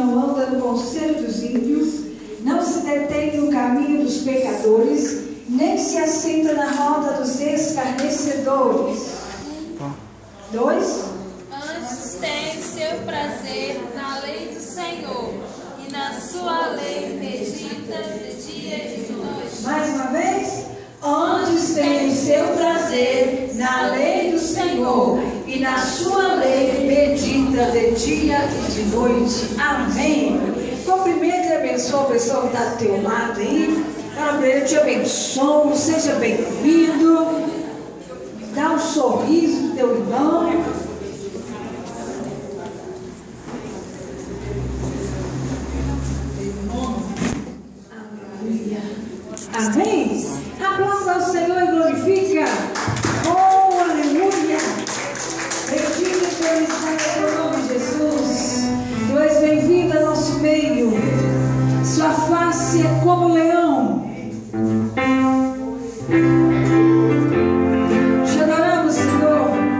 não anda no conselho dos ímpios, não se detém no caminho dos pecadores, nem se assenta na roda dos escarnecedores. 2. Antes tem seu prazer na lei do Senhor, e na sua lei medita de dia e de noite. Mais uma vez. Antes tem o seu prazer na lei do Senhor, e na sua lei medita de dia e de noite. Amém. Cumprimenta e abençoa a pessoa que está do teu lado aí. Fala para ele: eu te abençoo, seja bem-vindo. Dá um sorriso do teu irmão. Aleluia. Amém. Aplauda ao Senhor e glorifica. Oh, aleluia. Bendito por estar no nome de Jesus. Tu és bem-vindo ao nosso meio. Sua face é como um leão. Te adoramos, Senhor.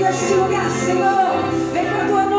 este lugar, Senhor. Vem com a tua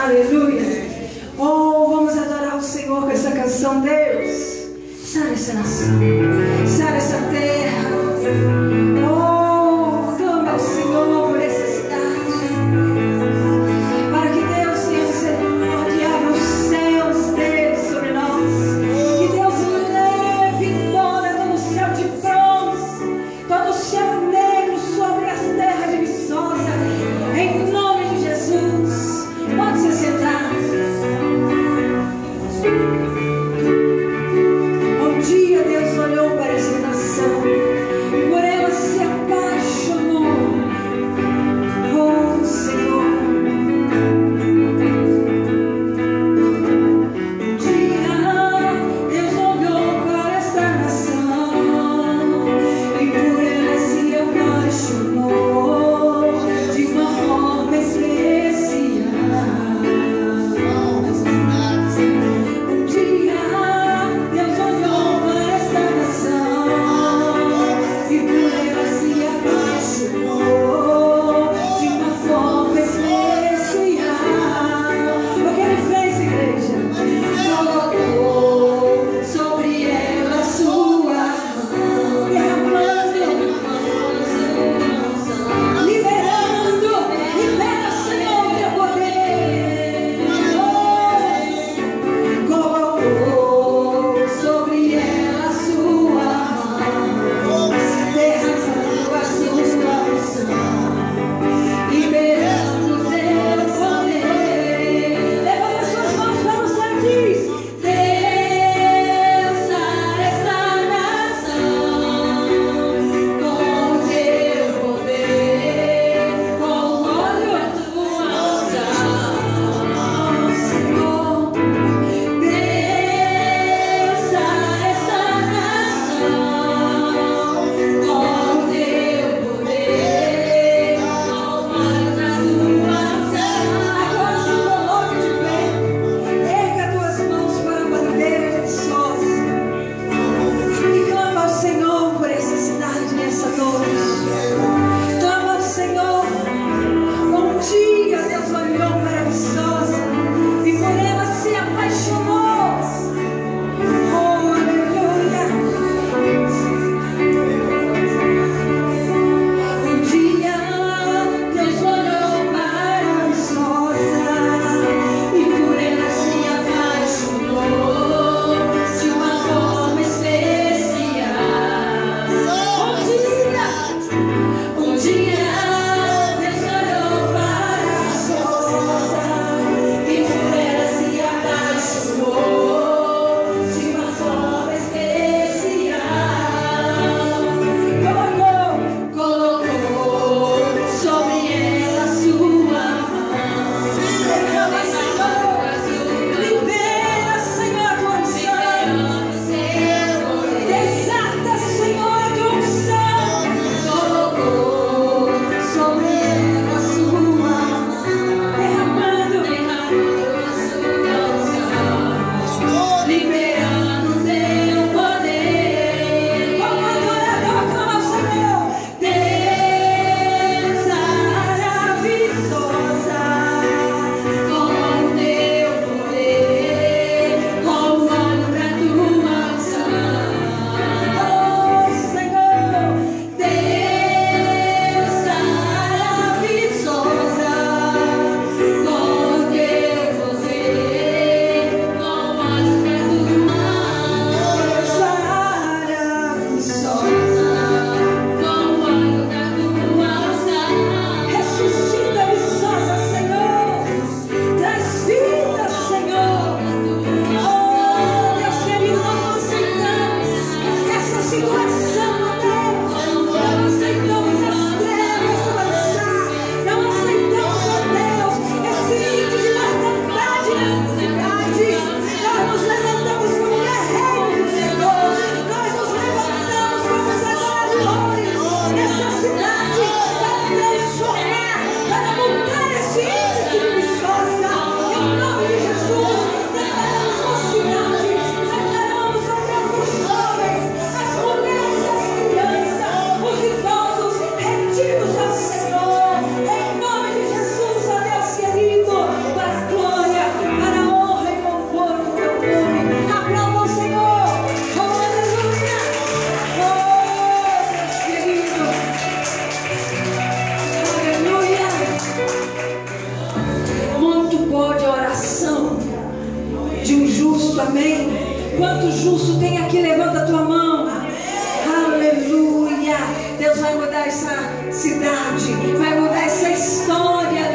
Aleluia. Oh, vamos adorar o Senhor com essa canção, Deus. Sara essa nação, sara essa terra. Oh, clama ao Senhor por essa cidade, para que Deus tenha misericórdia, abra os céus dele sobre nós. Que Deus leve embora todo o céu de bronze, todo o céu negro sobre as terras de Viçosa, em nome de Jesus. Pode se sentar. Um dia Deus olhou para essa nação e por ela pode a oração de um justo, amém? Quanto justo tem aqui? Levanta a tua mão. Aleluia. Deus vai mudar essa cidade, vai mudar essa história.